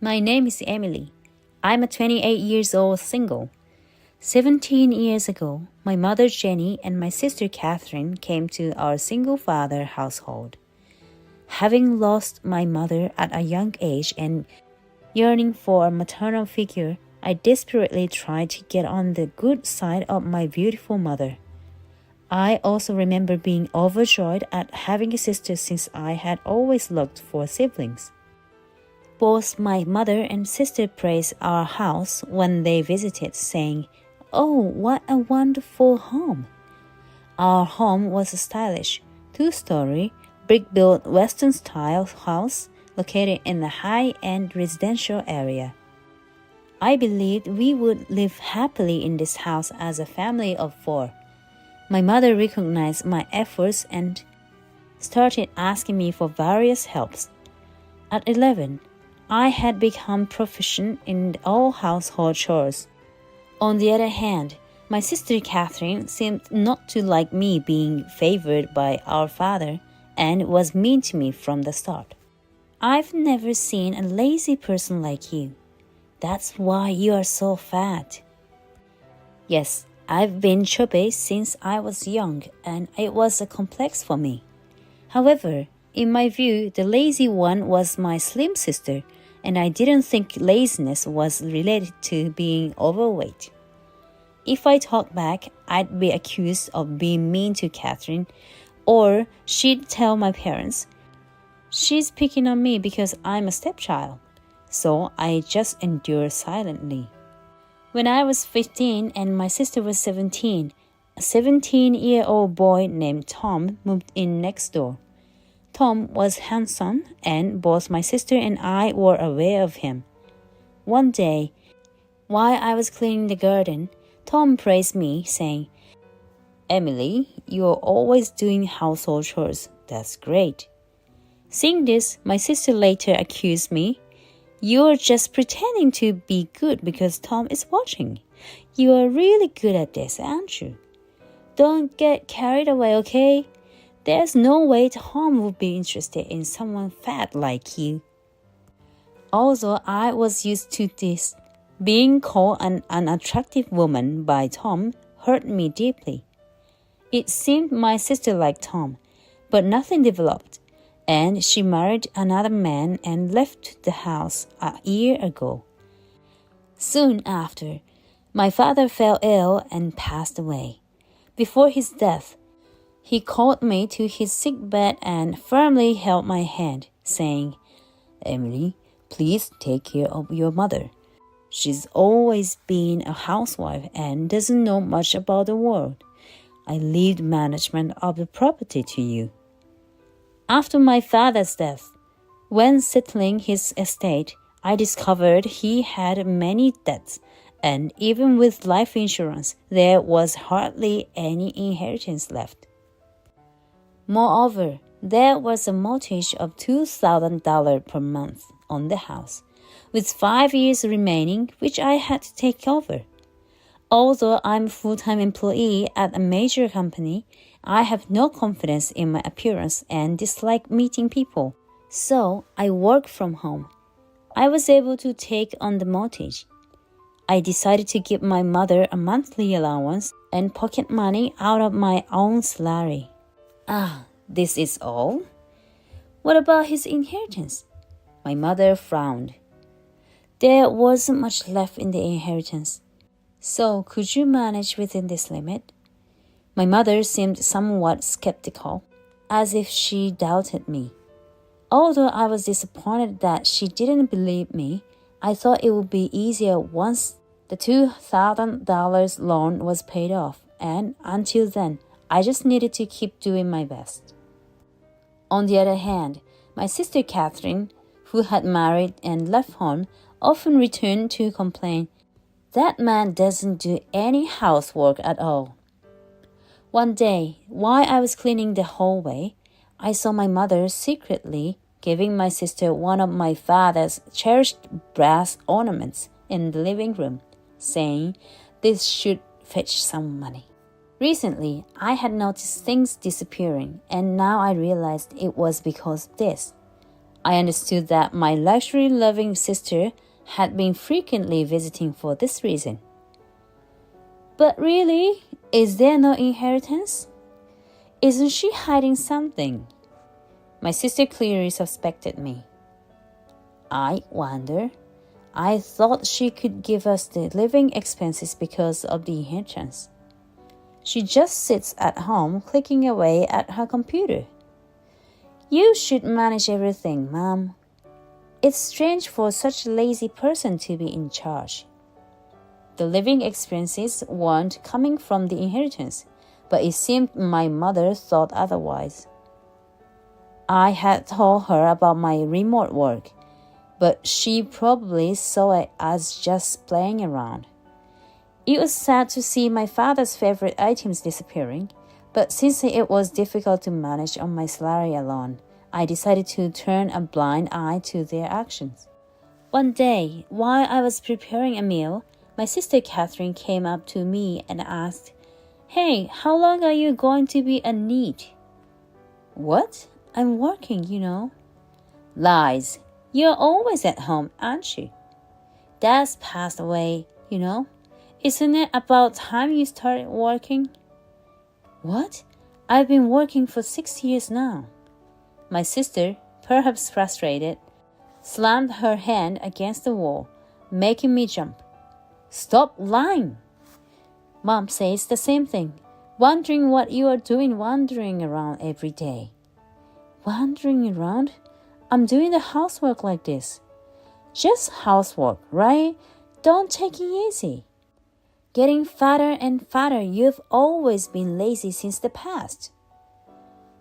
My name is Emily. I'm a 28 years old single. 17 years ago, my mother Jenny and my sister Catherine came to our single-father household. Having lost my mother at a young age and yearning for a maternal figure, I desperately tried to get on the good side of my beautiful mother. I also remember being overjoyed at having a sister since I had always looked for siblings. Both my mother and sister praised our house when they visited, saying, "Oh, what a wonderful home!" Our home was a stylish, two-story, brick-built Western-style house located in a high-end residential area. I believed we would live happily in this house as a family of 4. My mother recognized my efforts and started asking me for various helps. At 11, I had become proficient in all household chores. On the other hand, my sister Catherine seemed not to like me being favored by our father and was mean to me from the start. "I've never seen a lazy person like you. That's why you are so fat." Yes, I've been chubby since I was young, and it was a complex for me. However, in my view, the lazy one was my slim sister, and I didn't think laziness was related to being overweight. If I talked back, I'd be accused of being mean to Catherine, or she'd tell my parents, "She's picking on me because I'm a stepchild." So I just endured silently. When I was 15 and my sister was 17, a 17-year-old boy named Tom moved in next door. Tom was handsome, and both my sister and I were aware of him. One day, while I was cleaning the garden, Tom praised me, saying, "Emily, you're always doing household chores. That's great." Seeing this, my sister later accused me, "You're just pretending to be good because Tom is watching. You are really good at this, aren't you? Don't get carried away, okay? There's no way Tom would be interested in someone fat like you." Although I was used to this, being called an unattractive woman by Tom hurt me deeply. It seemed my sister liked Tom, but nothing developed, and she married another man and left the house a year ago. Soon after, my father fell ill and passed away. Before his death, he called me to his sickbed and firmly held my hand, saying, "Emily, please take care of your mother. She's always been a housewife and doesn't know much about the world. I leave management of the property to you." After my father's death, when settling his estate, I discovered he had many debts, and even with life insurance, there was hardly any inheritance left. Moreover, there was a mortgage of $2,000 per month on the house, with 5 years remaining, which I had to take over. Although I'm a full-time employee at a major company, I have no confidence in my appearance and dislike meeting people, so I work from home. I was able to take on the mortgage. I decided to give my mother a monthly allowance and pocket money out of my own salary. This is all? What about his inheritance? My mother frowned. There wasn't much left in the inheritance. So could you manage within this limit? My mother seemed somewhat skeptical, as if she doubted me. Although I was disappointed that she didn't believe me, I thought it would be easier once the $2,000 loan was paid off, and until then, I just needed to keep doing my best. On the other hand, my sister Catherine, who had married and left home, often returned to complain, "That man doesn't do any housework at all." One day, while I was cleaning the hallway, I saw my mother secretly giving my sister one of my father's cherished brass ornaments in the living room, saying, "This should fetch some money." Recently, I had noticed things disappearing, and now I realized it was because of this. I understood that my luxury-loving sister had been frequently visiting for this reason. But really, is there no inheritance? Isn't she hiding something? My sister clearly suspected me. I wonder. I thought she could give us the living expenses because of the inheritance. She just sits at home clicking away at her computer. You should manage everything, Mom. It's strange for such a lazy person to be in charge. The living expenses weren't coming from the inheritance, but it seemed my mother thought otherwise. I had told her about my remote work, but she probably saw it as just playing around. It was sad to see my father's favorite items disappearing, but since it was difficult to manage on my salary alone, I decided to turn a blind eye to their actions. One day, while I was preparing a meal, my sister Catherine came up to me and asked, "Hey, how long are you going to be a NEET?" "What? I'm working, you know." "Lies. You're always at home, aren't you? Dad's passed away, you know. Isn't it about time you started working?" "What? I've been working for 6 years now." My sister, perhaps frustrated, slammed her hand against the wall, making me jump. "Stop lying." Mom says the same thing, wondering what you are doing wandering around every day. Wandering around? I'm doing the housework like this. Just housework, right? Don't take it easy. Getting fatter and fatter, you've always been lazy since the past.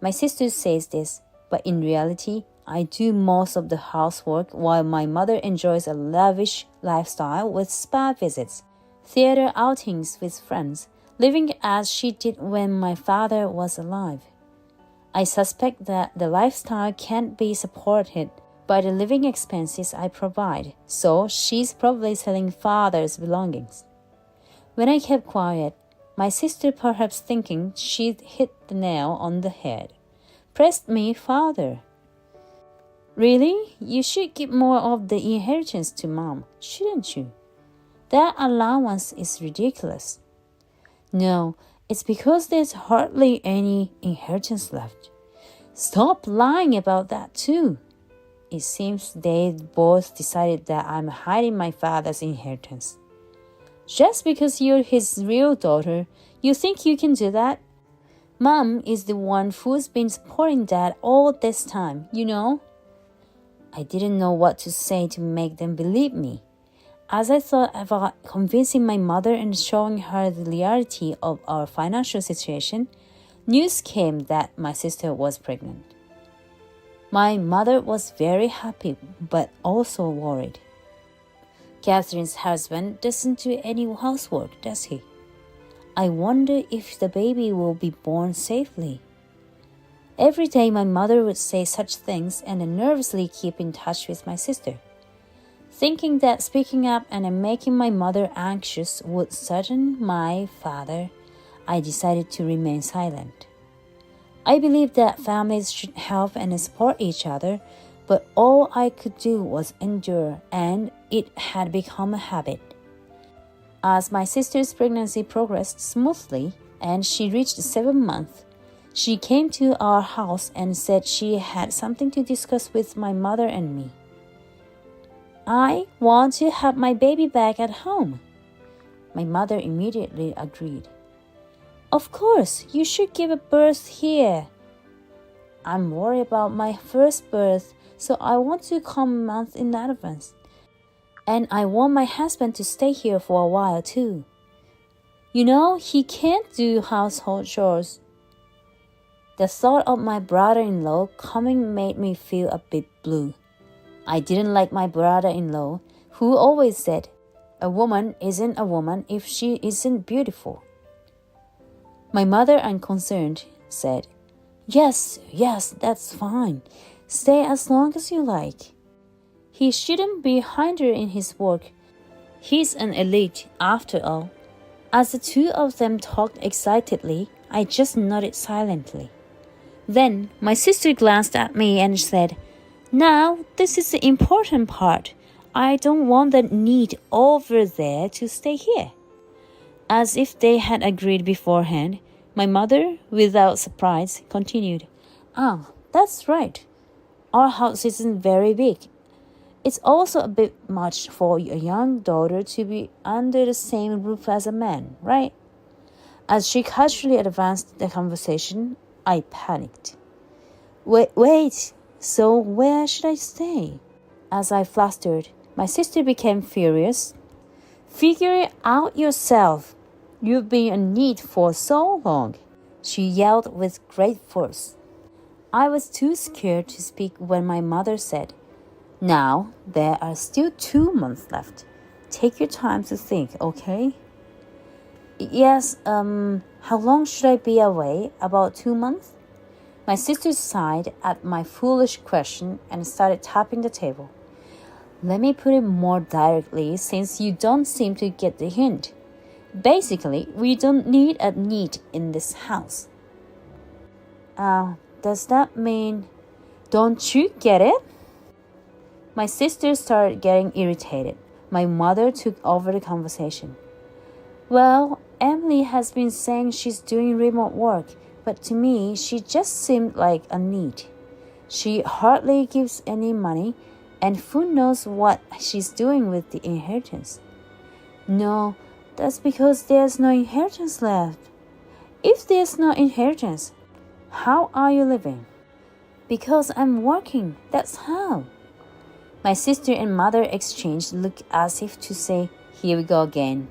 My sister says this, but in reality, I do most of the housework while my mother enjoys a lavish lifestyle with spa visits, theater outings with friends, living as she did when my father was alive. I suspect that the lifestyle can't be supported by the living expenses I provide, so she's probably selling father's belongings. When I kept quiet, my sister, perhaps thinking she'd hit the nail on the head, pressed me farther. "Really? You should give more of the inheritance to Mom, shouldn't you? That allowance is ridiculous." "No, it's because there's hardly any inheritance left." "Stop lying about that too." It seems they both decided that I'm hiding my father's inheritance. "Just because you're his real daughter, you think you can do that? Mom is the one who's been supporting Dad all this time, you know." I didn't know what to say to make them believe me. As I thought about convincing my mother and showing her the reality of our financial situation, news came that my sister was pregnant. My mother was very happy, but also worried. Catherine's husband doesn't do any housework, does he? I wonder if the baby will be born safely. Every day my mother would say such things and I nervously keep in touch with my sister. Thinking that speaking up and making my mother anxious would sadden my father, I decided to remain silent. I believe that families should help and support each other, but all I could do was endure, and it had become a habit. As my sister's pregnancy progressed smoothly and she reached 7 months, she came to our house and said she had something to discuss with my mother and me. "I want to have my baby back at home." My mother immediately agreed. "Of course, you should give birth here." "I'm worried about my first birth, so I want to come a month in advance. And I want my husband to stay here for a while too. You know, he can't do household chores." The thought of my brother-in-law coming made me feel a bit blue. I didn't like my brother-in-law, who always said, "A woman isn't a woman if she isn't beautiful." My mother, unconcerned, said, Yes, that's fine. Stay as long as you like. He shouldn't be hindered in his work. He's an elite, after all." As the two of them talked excitedly, I just nodded silently. Then my sister glanced at me and said, Now, this is the important part. I don't want that need over there to stay here. As if they had agreed beforehand, my mother, without surprise, continued, "Ah, that's right. Our house isn't very big. It's also a bit much for a young daughter to be under the same roof as a man, right?" As she casually advanced the conversation, I panicked. Wait, so where should I stay? As I flustered, my sister became furious. "Figure it out yourself. You've been in need for so long," she yelled with great force. I was too scared to speak when my mother said, "Now, there are still 2 months left. Take your time to think, okay?" "Yes, how long should I be away? About 2 months?" My sister sighed at my foolish question and started tapping the table. "Let me put it more directly since you don't seem to get the hint. Basically, we don't need a need in this house." Does that mean... Don't you get it?" My sister started getting irritated. My mother took over the conversation. "Well, Emily has been saying she's doing remote work, but to me, she just seemed like a need. She hardly gives any money, and who knows what she's doing with the inheritance." "No, that's because there's no inheritance left." "If there's no inheritance, how are you living?" "Because I'm working, that's how." My sister and mother exchanged look as if to say, "Here we go again."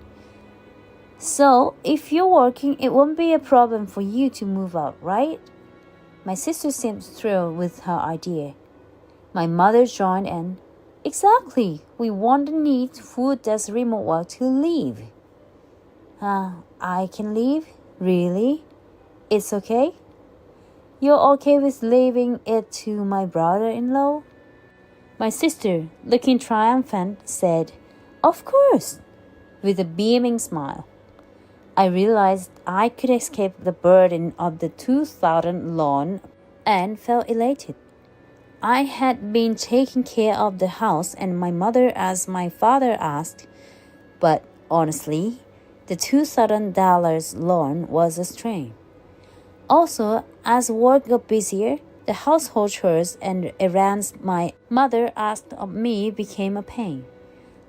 "So, if you're working, it won't be a problem for you to move out, right?" My sister seemed thrilled with her idea. My mother joined in. "Exactly. We want the need who does remote work to leave." I can leave? Really? It's okay? You're okay with leaving it to my brother-in-law?" My sister, looking triumphant, said, "Of course," with a beaming smile. I realized I could escape the burden of the 2,000 loan and felt elated. I had been taking care of the house and my mother as my father asked, but honestly, the $2,000 loan was a strain. Also, as work got busier, the household chores and errands my mother asked of me became a pain.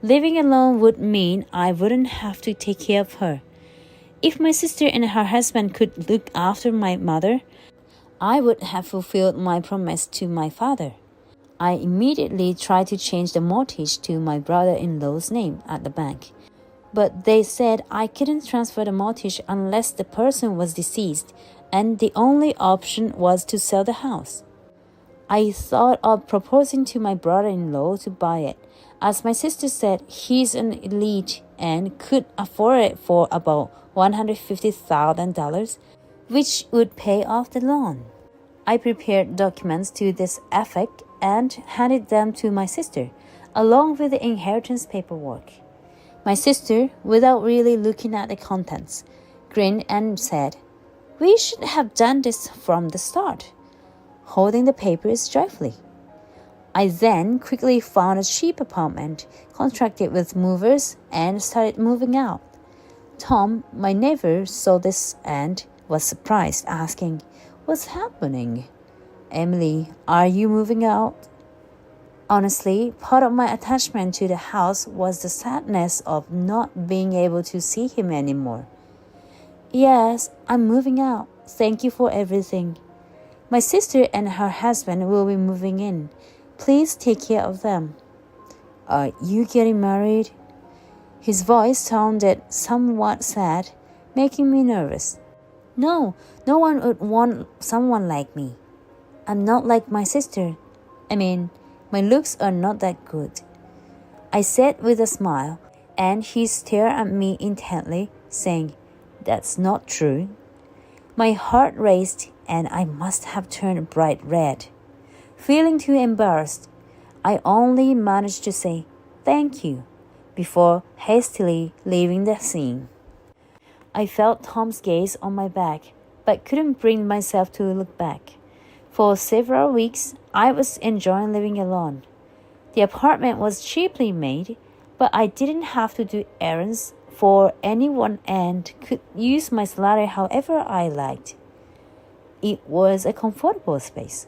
Living alone would mean I wouldn't have to take care of her. If my sister and her husband could look after my mother, I would have fulfilled my promise to my father. I immediately tried to change the mortgage to my brother-in-law's name at the bank, but they said I couldn't transfer the mortgage unless the person was deceased, and the only option was to sell the house. I thought of proposing to my brother-in-law to buy it, as my sister said he's an elite and could afford it for about $150,000, which would pay off the loan. I prepared documents to this effect and handed them to my sister, along with the inheritance paperwork. My sister, without really looking at the contents, grinned and said, "We should have done this from the start," holding the papers joyfully. I then quickly found a cheap apartment, contracted with movers, and started moving out. Tom, my neighbor, saw this and was surprised, asking, "What's happening? Emily, are you moving out?" Honestly, part of my attachment to the house was the sadness of not being able to see him anymore. "Yes, I'm moving out. Thank you for everything. My sister and her husband will be moving in. Please take care of them." "Are you getting married?" His voice sounded somewhat sad, making me nervous. No one would want someone like me. I'm not like my sister. My looks are not that good," I said with a smile, and he stared at me intently, saying, "That's not true." My heart raced, and I must have turned bright red. Feeling too embarrassed, I only managed to say, "Thank you," before hastily leaving the scene. I felt Tom's gaze on my back, but couldn't bring myself to look back. For several weeks, I was enjoying living alone. The apartment was cheaply made, but I didn't have to do errands for anyone and could use my salary however I liked. It was a comfortable space.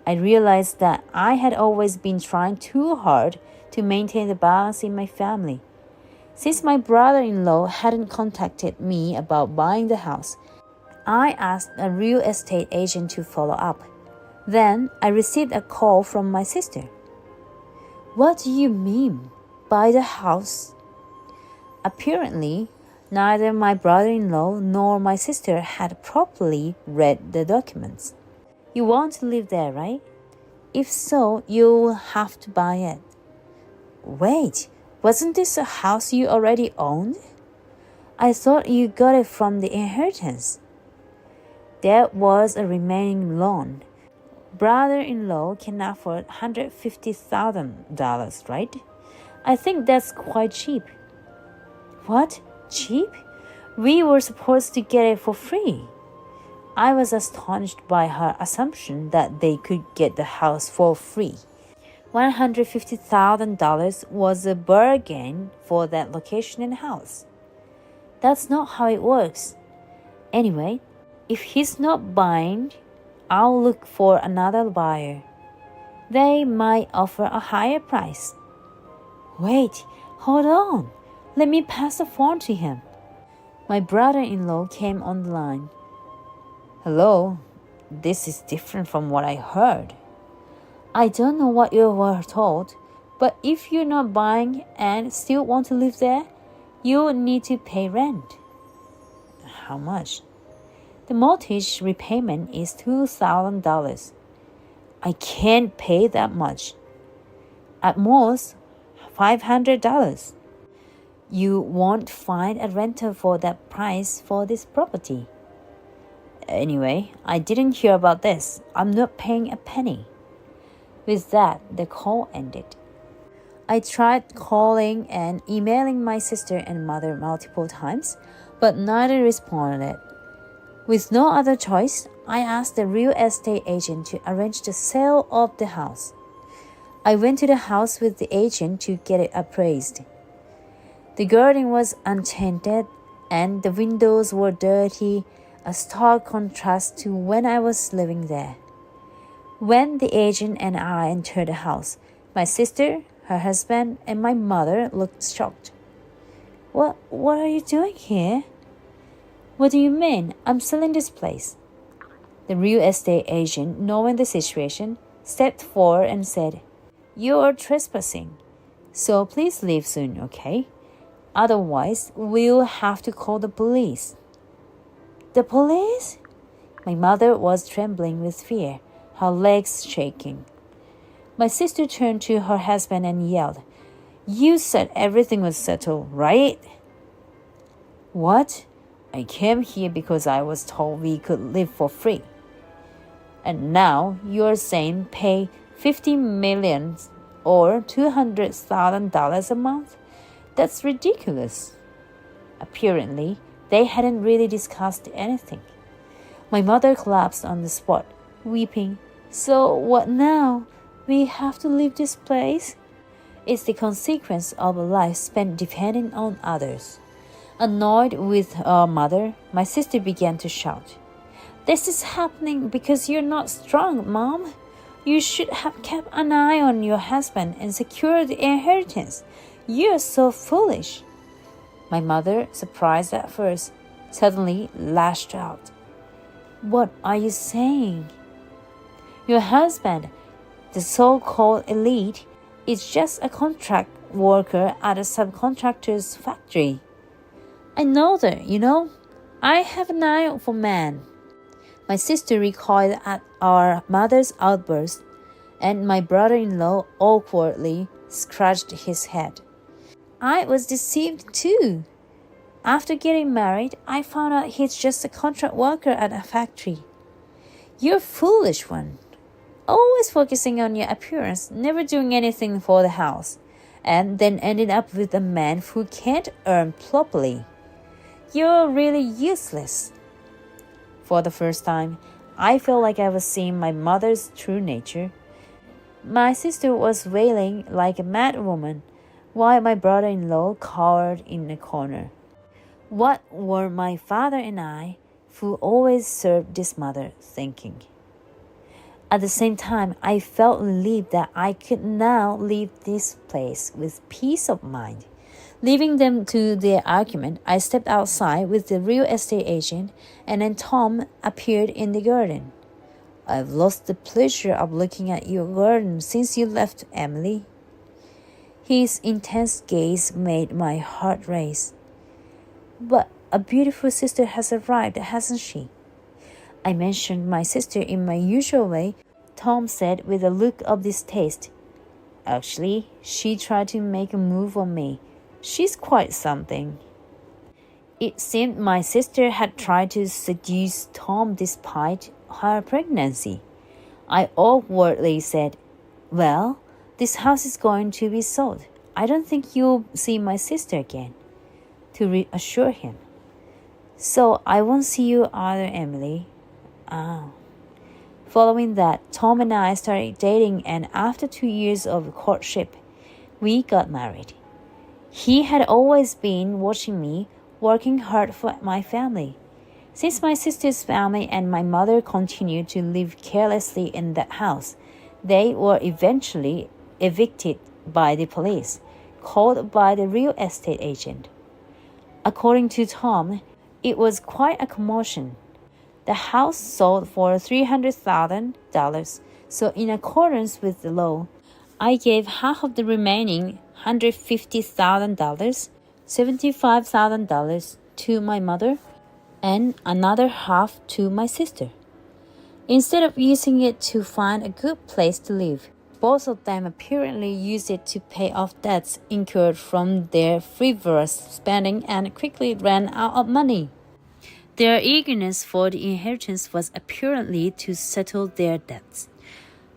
I realized that I had always been trying too hard to maintain the balance in my family. Since my brother-in-law hadn't contacted me about buying the house, I asked a real estate agent to follow up. Then I received a call from my sister. "What do you mean, buy the house?" Apparently, neither my brother-in-law nor my sister had properly read the documents. "You want to live there, right? If so, you'll have to buy it." "Wait, wasn't this a house you already owned? I thought you got it from the inheritance." "There was a remaining loan. Brother-in-law can afford $150,000, right? I think that's quite cheap." "What? Cheap? We were supposed to get it for free." I was astonished by her assumption that they could get the house for free. $150,000 was a bargain for that location and house. "That's not how it works. Anyway, if he's not buying, I'll look for another buyer. They might offer a higher price." "Wait, hold on. Let me pass the phone to him." My brother-in-law came on the line. "Hello, this is different from what I heard." "I don't know what you were told, but if you're not buying and still want to live there, you'll need to pay rent." "How much?" "The mortgage repayment is $2,000. "I can't pay that much." "At most, $500. You won't find a renter for that price for this property." "Anyway, I didn't hear about this. I'm not paying a penny." With that, the call ended. I tried calling and emailing my sister and mother multiple times, but neither responded. With no other choice, I asked the real estate agent to arrange the sale of the house. I went to the house with the agent to get it appraised. The garden was untainted and the windows were dirty, a stark contrast to when I was living there. When the agent and I entered the house, my sister, her husband, and my mother looked shocked. What are you doing here?" "What do you mean? I'm selling this place." The real estate agent, knowing the situation, stepped forward and said, "You're trespassing, so please leave soon, okay? Otherwise, we'll have to call the police." "The police?" My mother was trembling with fear, her legs shaking. My sister turned to her husband and yelled, "You said everything was settled, right?" "What? I came here because I was told we could live for free. And now you're saying pay $50 million or $200,000 a month? That's ridiculous." Apparently, they hadn't really discussed anything. My mother collapsed on the spot, weeping. "So what now? We have to leave this place?" "It's the consequence of a life spent depending on others." Annoyed with her mother, my sister began to shout, "This is happening because you're not strong, Mom. You should have kept an eye on your husband and secured the inheritance. You're so foolish." My mother, surprised at first, suddenly lashed out. "What are you saying?" "Your husband, the so-called elite, is just a contract worker at a subcontractor's factory. I know that, I have an eye for men." My sister recoiled at our mother's outburst, and my brother-in-law awkwardly scratched his head. "I was deceived too. After getting married, I found out he's just a contract worker at a factory." "You're a foolish one. Always focusing on your appearance, never doing anything for the house, and then ending up with a man who can't earn properly. You're really useless." For the first time, I felt like I was seeing my mother's true nature. My sister was wailing like a mad woman, while my brother-in-law cowered in a corner. What were my father and I, who always served this mother, thinking? At the same time, I felt relieved that I could now leave this place with peace of mind. Leaving them to their argument, I stepped outside with the real estate agent, and then Tom appeared in the garden. I've lost the pleasure of looking at your garden since you left, Emily. His intense gaze made my heart race. But a beautiful sister has arrived, hasn't she? I mentioned my sister in my usual way. Tom said with a look of distaste. Actually, she tried to make a move on me. She's quite something. It seemed my sister had tried to seduce Tom despite her pregnancy. I awkwardly said, "Well, this house is going to be sold. I don't think you'll see my sister again," to reassure him. "So I won't see you either, Emily." Following that, Tom and I started dating, and after 2 years of courtship, we got married. He had always been watching me, working hard for my family. Since my sister's family and my mother continued to live carelessly in that house, they were eventually evicted by the police, called by the real estate agent. According to Tom, it was quite a commotion. The house sold for $300,000, so in accordance with the law, I gave half of the remaining $150,000, $75,000 to my mother, and another half to my sister. Instead of using it to find a good place to live, both of them apparently used it to pay off debts incurred from their frivolous spending and quickly ran out of money. Their eagerness for the inheritance was apparently to settle their debts.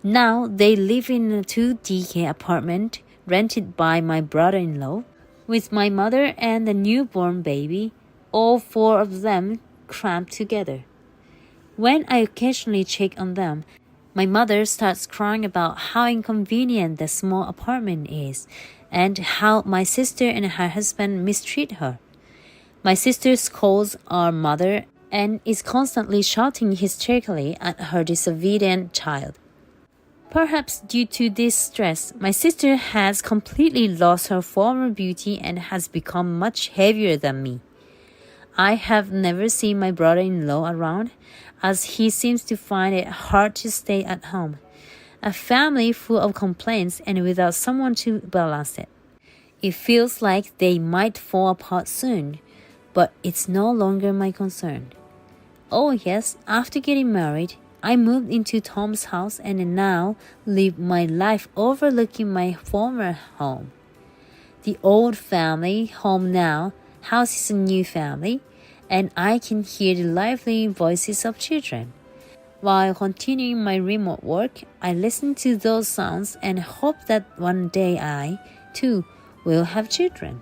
Now they live in a 2DK apartment rented by my brother-in-law, with my mother and the newborn baby, all four of them cramped together. When I occasionally check on them, my mother starts crying about how inconvenient the small apartment is and how my sister and her husband mistreat her. My sister scolds our mother and is constantly shouting hysterically at her disobedient child. Perhaps due to this stress, my sister has completely lost her former beauty and has become much heavier than me. I have never seen my brother-in-law around, as he seems to find it hard to stay at home. A family full of complaints and without someone to balance it. It feels like they might fall apart soon, but it's no longer my concern. Oh yes, after getting married, I moved into Tom's house and now live my life overlooking my former home. The old family home now houses a new family, and I can hear the lively voices of children. While continuing my remote work, I listen to those sounds and hope that one day I, too, will have children.